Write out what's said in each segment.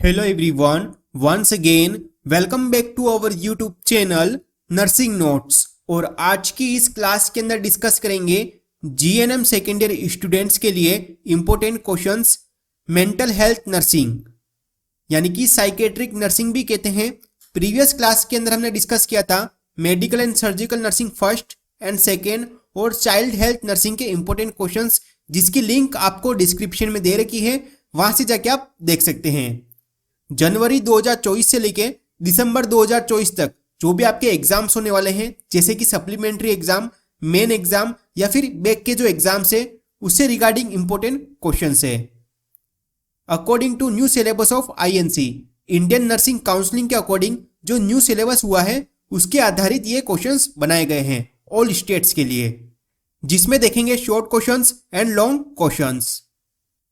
Hello everyone, once again welcome back to our YouTube channel nursing notes. और आज की इस क्लास के अंदर डिस्कस करेंगे जीएनएम सेकेंड ईयर स्टूडेंट्स के लिए important questions mental health nursing यानी कि साइकेट्रिक नर्सिंग भी कहते हैं। प्रीवियस क्लास के अंदर हमने डिस्कस किया था medical and surgical nursing first and second और चाइल्ड हेल्थ नर्सिंग के इंपॉर्टेंट क्वेश्चंस, जिसकी लिंक आपको डिस्क्रिप्शन में दे रखी है, वहां से जाके आप देख सकते हैं। जनवरी 2024 से लेके दिसंबर 2024 तक जो भी आपके एग्जाम्स होने वाले हैं, जैसे कि सप्लीमेंट्री एग्जाम, मेन एग्जाम या फिर बैक के जो एग्जाम्स है, उससे रिगार्डिंग इंपॉर्टेंट क्वेश्चंस है। According to new syllabus of INC, Indian nursing counselling के अकॉर्डिंग जो न्यू सिलेबस हुआ है उसके आधारित ये क्वेश्चंस बनाए गए हैं ऑल स्टेट्स के लिए, जिसमें देखेंगे short questions and long questions.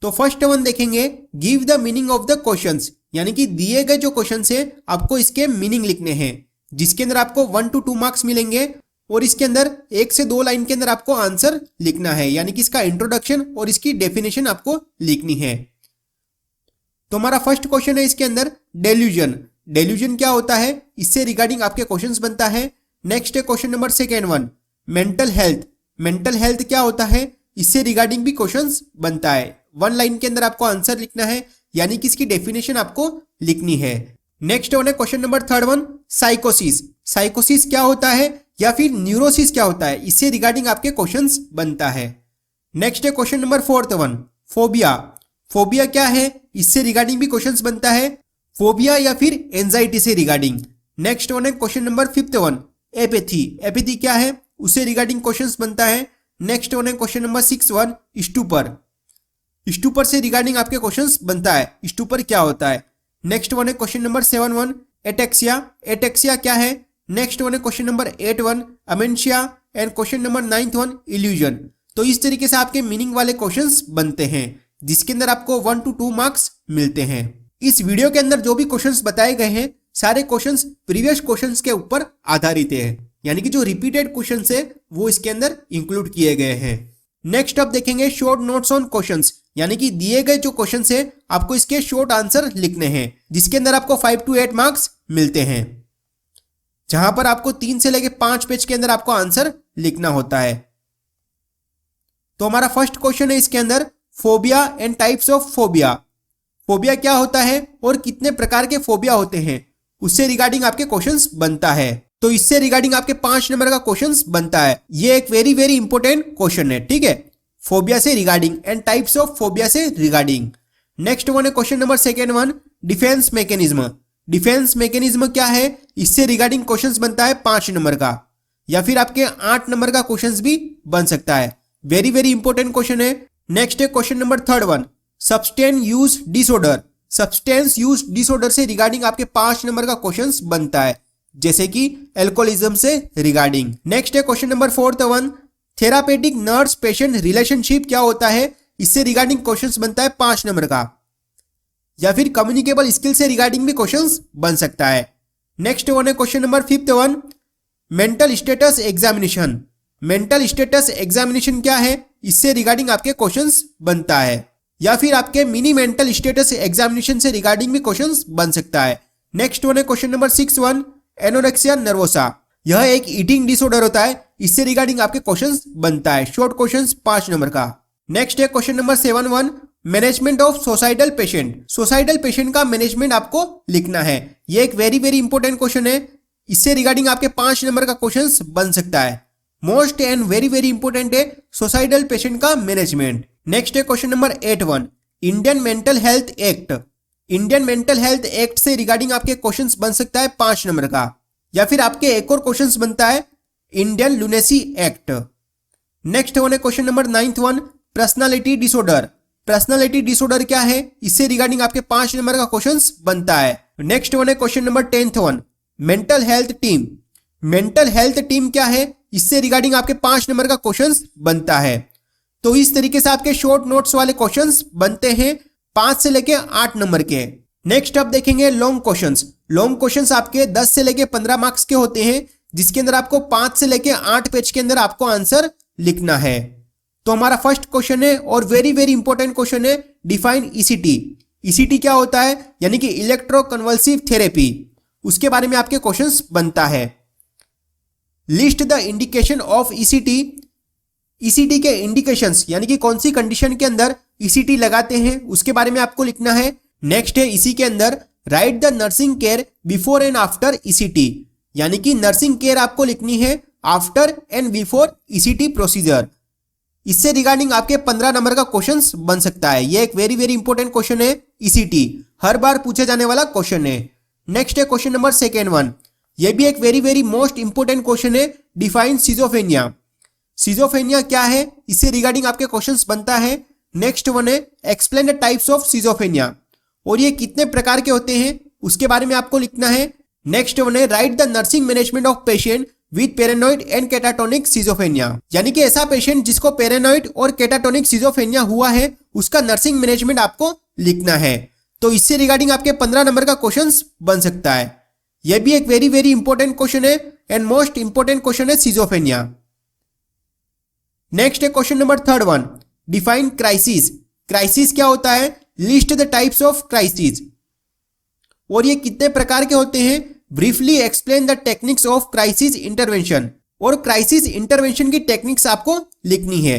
तो फर्स्ट वन देखेंगे give the meaning of the questions, यानी कि दिए गए जो क्वेश्चन है आपको इसके मीनिंग लिखने हैं, जिसके अंदर आपको 1 to 2 मार्क्स मिलेंगे और इसके अंदर 1 से 2 लाइन के अंदर आपको आंसर लिखना है, यानी कि इसका इंट्रोडक्शन और इसकी डेफिनेशन आपको लिखनी है। तो हमारा फर्स्ट क्वेश्चन है इसके अंदर डेल्यूजन। डेल्यूजन क्या होता है, इससे रिगार्डिंग आपके क्वेश्चंस बनता है। नेक्स्ट है question number second one mental health. Mental health क्या होता है, इससे रिगार्डिंग भी क्वेश्चंस बनता है। 1 लाइन के अंदर आपको आंसर लिखना है, यानी कि इसकी डेफिनेशन आपको लिखनी है। नेक्स्ट वन है क्वेश्चन नंबर थर्ड वन साइकोसिस। साइकोसिस क्या होता है या फिर न्यूरोसिस क्या होता है, इससे रिगार्डिंग आपके क्वेश्चंस बनता है। नेक्स्ट है question number fourth one phobia. Phobia क्या है, इससे रिगार्डिंग भी क्वेश्चंस बनता है, फोबिया या फिर एंजाइटी से रिगार्डिंग। नेक्स्ट वन है question number fifth one apathy. Apathy क्या है, उससे रिगार्डिंग क्वेश्चंस बनता है। नेक्स्ट वन है question number 6 one stupor. Stupor से रिगार्डिंग आपके क्वेश्चंस बनता है, स्टूपर क्या होता है। नेक्स्ट वन है question number 7 one ataxia. Ataxia क्या है। नेक्स्ट वन है question number 8 one amnesia and question number 9 one illusion. तो इस तरीके से आपके मीनिंग वाले क्वेश्चंस बनते हैं, जिसके अंदर आपको 1 to 2 मार्क्स मिलते हैं। इस वीडियो के अंदर जो भी क्वेश्चंस बताए गए हैं सारे क्वेश्चंस प्रीवियस क्वेश्चंस के ऊपर आधारित है, यानी कि जो रिपीटेड क्वेश्चंस है वो इसके अंदर इंक्लूड किए गए हैं। नेक्स्ट अब देखेंगे शॉर्ट नोट्स ऑन क्वेश्चंस, यानी कि दिए गए जो क्वेश्चंस है आपको इसके शॉर्ट आंसर लिखने हैं, जिसके अंदर आपको 5 to 8 मार्क्स मिलते हैं, जहां पर आपको 3 से लेकर 5 पेज के अंदर आपको आंसर लिखना होता है। तो हमारा फर्स्ट क्वेश्चन है इसके अंदर phobia and types of phobia. Phobia क्या होता है और कितने प्रकार के फोबिया होते हैं, उससे रिगार्डिंग आपके क्वेश्चंस बनता है। तो इससे रिगार्डिंग आपके 5 नंबर का क्वेश्चंस बनता है। ये एक वेरी वेरी इंपॉर्टेंट क्वेश्चन है, ठीक है, फोबिया से regarding and types of phobia से रिगार्डिंग। नेक्स्ट वन है question number second one defence mechanism. Defence mechanism क्या है, इससे रिगार्डिंग क्वेश्चंस बनता है 5 नंबर का, या फिर आपके 8 नंबर का क्वेश्चंस भी बन सकता है। वेरी वेरी इंपॉर्टेंट क्वेश्चन है। नेक्स्ट है question number third one substance use disorder. Substance use disorder से रिगार्डिंग आपके 5 नंबर का क्वेश्चंस बनता है, जैसे कि एल्कोहलिज्म से रिगार्डिंग। नेक्स्ट है question number fourth one therapeutic nurse patient relationship क्या होता है, इससे रिगार्डिंग क्वेश्चंस बनता है 5 नंबर का, या फिर कम्युनिकेबल स्किल से रिगार्डिंग भी क्वेश्चंस बन सकता है। नेक्स्ट वन है question number fifth one mental status examination. Mental status examination क्या है, इससे रिगार्डिंग आपके क्वेश्चंस बनता है, या फिर आपके मिनी मेंटल स्टेटस एग्जामिनेशन से रिगार्डिंग भी क्वेश्चंस बन सकता है। नेक्स्ट वन है question number 6 one anorexia nervosa. यह एक ईटिंग डिसऑर्डर होता है, इससे रिगार्डिंग आपके क्वेश्चंस बनता है, शॉर्ट क्वेश्चंस 5 नंबर का। नेक्स्ट है question number 7 one management of suicidal patient. Suicidal patient का मैनेजमेंट आपको लिखना है। यह एक वेरी वेरी इंपॉर्टेंट क्वेश्चन है, इससे रिगार्डिंग आपके 5 नंबर का क्वेश्चंस बन सकता है। Most and very very important है सोसाइडल पेशेंट का मैनेजमेंट। नेक्स्ट है question number 8 one Indian mental health act. Indian mental health act से रिगार्डिंग आपके क्वेश्चंस बन सकता है 5 नंबर का, या फिर आपके एक और क्वेश्चंस बनता है इंडियन लुनेसी एक्ट। नेक्स्ट वन है question number 9 one personality disorder. Personality disorder क्या है, इससे रिगार्डिंग आपके 5 नंबर का क्वेश्चंस बनता है। नेक्स्ट वन है question number 10 one mental health team. Mental health team क्या है, इससे रिगार्डिंग आपके 5 नंबर का क्वेश्चंस बनता है। तो इस तरीके से आपके शॉर्ट नोट्स वाले क्वेश्चंस बनते हैं 5 से लेके 8 नंबर के। नेक्स्ट अब देखेंगे लॉन्ग क्वेश्चंस। लॉन्ग क्वेश्चंस आपके 10 से लेके 15 मार्क्स के होते हैं, जिसके अंदर आपको 5 से लेके 8 पेज के अंदर आपको आंसर लिखना है। तो हमारा फर्स्ट क्वेश्चन है और वेरी वेरी इंपॉर्टेंट क्वेश्चन है डिफाइन ईसीटी। ईसीटी क्या होता है, यानी कि इलेक्ट्रोकन्वल्सिव थेरेपी, उसके बारे में आपके क्वेश्चंस बनता है। List the indication of ECT, ECT के इंडिकेशंस यानी कि कौन सी कंडीशन के अंदर ईसीटी लगाते हैं उसके बारे में आपको लिखना है। नेक्स्ट है इसी के अंदर right the nursing care before and after ECT, यानी कि नर्सिंग केयर आपको लिखनी है after and before ECT procedure. इससे रिगार्डिंग आपके 15 नंबर का क्वेश्चन बन सकता है। यह एक वेरी वेरी इंपॉर्टेंट क्वेश्चन है, ईसीटी हर बार पूछे जाने वाला क्वेश्चन है। नेक्स्ट है क्वेश्चन नंबर सेकेंड वन, यह भी एक very very most important question है, डिफाइन सिजोफ्रेनिया। सिजोफ्रेनिया क्या है, इससे रिगार्डिंग आपके क्वेश्चंस बनता है। नेक्स्ट वन है explain the types of schizophrenia, और ये कितने प्रकार के होते हैं उसके बारे में आपको लिखना है। नेक्स्ट वन है write the nursing management of patient with paranoid and catatonic schizophrenia, यानी कि ऐसा पेशेंट जिसको पैरानॉइड और कैटाटोनिक सिजोफ्रेनिया हुआ है उसका नर्सिंग मैनेजमेंट आपको लिखना है। तो इससे रिगार्डिंग आपके 15 नंबर का क्वेश्चन बन सकता है। यह भी एक वेरी वेरी इंपॉर्टेंट क्वेश्चन है एंड मोस्ट इंपॉर्टेंट क्वेश्चन है सिजोफ्रेनिया। नेक्स्ट है question number third one, define crisis. Crisis क्या होता है, list the types of crisis, और ये कितने प्रकार के होते हैं, briefly explain the techniques of crisis intervention, और क्राइसिस इंटरवेंशन की टेक्निक्स आपको लिखनी है।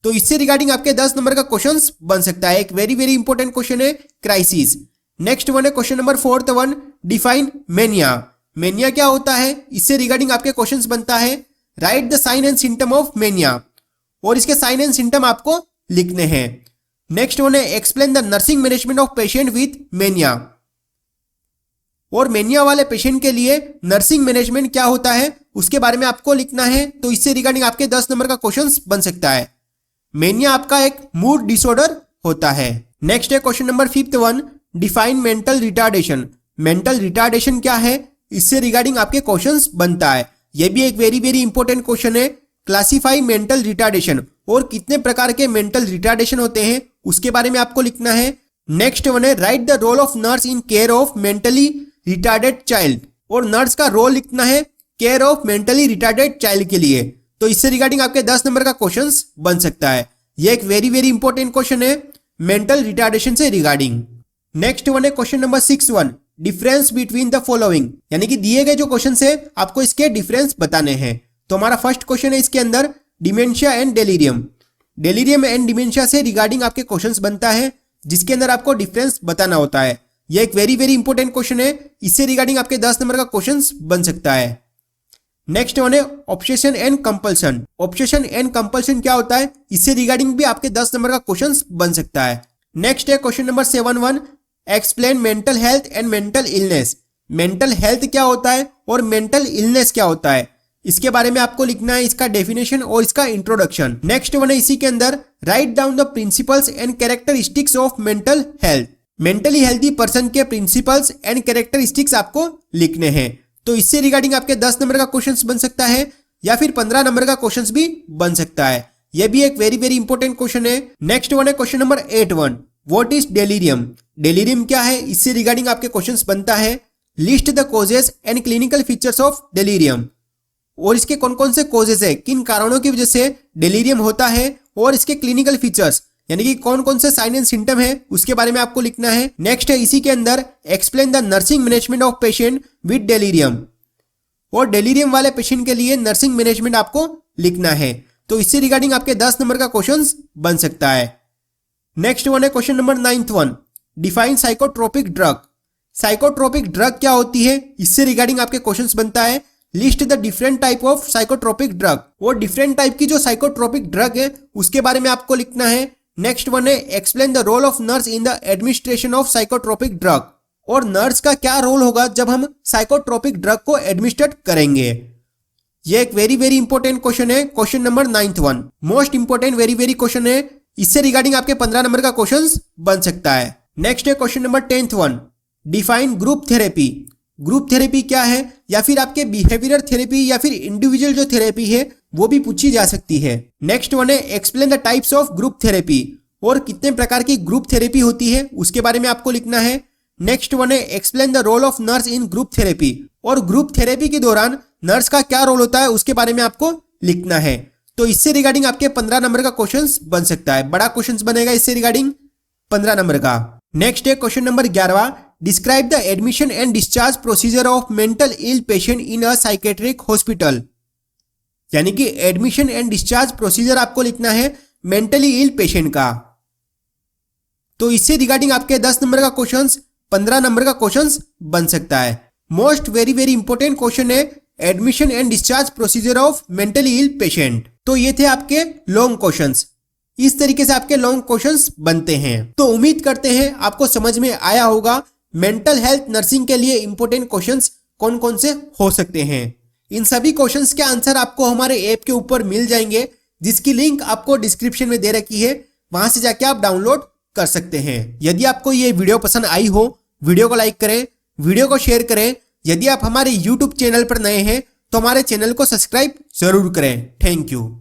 तो इससे रिगार्डिंग आपके 10 नंबर का क्वेश्चन बन सकता है। एक वेरी वेरी इंपॉर्टेंट क्वेश्चन है क्राइसिस। नेक्स्ट वन है question number fourth one, define mania. Mania क्या होता है, इससे रिगार्डिंग आपके क्वेश्चन बनता है write the sign and symptom of mania, और इसके साइन एंड सिम्टम आपको लिखने हैं। नेक्स्ट वन है explain the nursing management of patient with mania, और मेनिया वाले पेशेंट के लिए नर्सिंग मैनेजमेंट क्या होता है उसके बारे में आपको लिखना है। तो इससे रिगार्डिंग आपके 10 नंबर का क्वेश्चन बन सकता है। मेनिया आपका एक मूड डिसऑर्डर होता है। नेक्स्ट है question number fifth one, define mental retardation. Mental retardation क्या है, इससे रिगार्डिंग आपके क्वेश्चन बनता है। यह भी एक वेरी वेरी इंपॉर्टेंट क्वेश्चन है, क्लासिफाई मेंटल रिटार्डेशन, और कितने प्रकार के मेंटल रिटार्डेशन होते हैं उसके बारे में आपको लिखना है। नेक्स्ट वन है write the role of nurse in care of mentally retarded child, और नर्स का रोल लिखना है care of mentally retarded child के लिए। तो इससे रिगार्डिंग आपके 10 नंबर का क्वेश्चन बन सकता है। यह एक वेरी वेरी इंपॉर्टेंट क्वेश्चन है मेंटल रिटार्डेशन से रिगार्डिंग। नेक्स्ट वन है question number 6 one, difference between the following, यानी कि दिए गए जो क्वेश्चन है आपको इसके डिफरेंस बताने हैं। तो हमारा फर्स्ट क्वेश्चन है इसके अंदर dementia and delirium. Delirium and dementia से रिगार्डिंग आपके क्वेश्चंस बनता है, जिसके अंदर आपको डिफरेंस बताना होता है। यह एक वेरी वेरी इंपॉर्टेंट क्वेश्चन है, इससे रिगार्डिंग आपके 10 नंबर का क्वेश्चंस बन सकता है। नेक्स्ट वन है obsession and compulsion. Obsession and compulsion क्या होता है, इससे रिगार्डिंग भी आपके 10 नंबर का क्वेश्चंस बन सकता है। नेक्स्ट है question number 7 one, explain mental health and mental illness. Mental health क्या होता है और मेंटल इलनेस क्या होता है, इसके बारे में आपको लिखना है, इसका डेफिनेशन और इसका इंट्रोडक्शन। नेक्स्ट वन है इसी के अंदर write down the principles and characteristics of mental health. Mentally healthy person के प्रिंसिपल्स एंड कैरेक्टरिस्टिक्स आपको लिखने हैं। तो इससे रिगार्डिंग आपके 10 नंबर का क्वेश्चन बन सकता है, या फिर 15 नंबर का क्वेश्चन भी बन सकता है। यह भी एक वेरी वेरी इंपॉर्टेंट क्वेश्चन है। नेक्स्ट वन है question number 8 one, what is delirium. Delirium क्या है, इससे रिगार्डिंग आपके क्वेश्चन बनता है list the causes and clinical features of delirium, और इसके कौन कौन से कॉजेस है, किन कारणों की वजह से डेलीरियम होता है, और इसके क्लिनिकल फीचर्स यानी कि कौन कौन से साइन एंड सिम्टम है उसके बारे में आपको लिखना है। नेक्स्ट है इसी के अंदर explain the nursing management of patient with delirium, और डेलीरियम वाले पेशेंट के लिए नर्सिंग मैनेजमेंट आपको लिखना है। तो इससे रिगार्डिंग आपके 10 नंबर का क्वेश्चन बन सकता है। नेक्स्ट वन है question number 9th one, define psychotropic drug. Psychotropic drug क्या होती है, इससे रिगार्डिंग आपके क्वेश्चन बनता है list the different type of psychotropic drug, और डिफरेंट टाइप की जो साइकोट्रोपिक ड्रग है उसके बारे में आपको लिखना है। नेक्स्ट वन है explain the role of nurse in the administration of psychotropic drug, और नर्स का क्या रोल होगा जब हम साइकोट्रोपिक ड्रग को एडमिनिस्ट्रेट करेंगे। यह एक वेरी वेरी इंपॉर्टेंट क्वेश्चन है, question number 9th one, most important very very question है, इससे रिगार्डिंग आपके 15 नंबर का क्वेश्चन बन सकता है। नेक्स्ट है question number 10th one, define group therapy. Group therapy क्या है, या फिर आपके बिहेवियरल थेरेपी या फिर इंडिविजुअल जो थेरेपी है वो भी पूछी जा सकती है। नेक्स्ट वन है explain the types of group therapy, और कितने प्रकार की ग्रुप थेरेपी होती है उसके बारे में आपको लिखना है। नेक्स्ट वन है explain the role of nurse in group therapy, और ग्रुप थेरेपी के दौरान नर्स का क्या रोल होता है उसके बारे में आपको लिखना है। तो इससे रिगार्डिंग आपके 15 नंबर का क्वेश्चन बन सकता है, बड़ा क्वेश्चन बनेगा इससे रिगार्डिंग 15 नंबर का। नेक्स्ट है question number 11, describe the admission and discharge procedure of mental ill patient in a psychiatric hospital. यानी कि एडमिशन एंड डिस्चार्ज प्रोसीजर आपको लिखना है मेंटली इल पेशेंट का। तो इससे रिगार्डिंग आपके 10 नंबर का क्वेश्चन 15 नंबर का क्वेश्चन बन सकता है। Most very very important question है admission and discharge procedure of mentally ill patient. तो ये थे आपके लॉन्ग क्वेश्चंस। इस तरीके से आपके लॉन्ग क्वेश्चंस बनते हैं। तो उम्मीद करते हैं आपको समझ में आया होगा मेंटल हेल्थ नर्सिंग के लिए इंपॉर्टेंट क्वेश्चंस कौन कौन से हो सकते हैं। इन सभी क्वेश्चंस के आंसर आपको हमारे ऐप के ऊपर मिल जाएंगे, जिसकी लिंक आपको डिस्क्रिप्शन में दे रखी है, वहां से जाके आप डाउनलोड कर सकते हैं। यदि आपको ये वीडियो पसंद आई हो, वीडियो को लाइक करें, वीडियो को शेयर करें। यदि आप हमारे YouTube चैनल पर नए हैं तो हमारे चैनल को सब्सक्राइब जरूर करें। Thank you.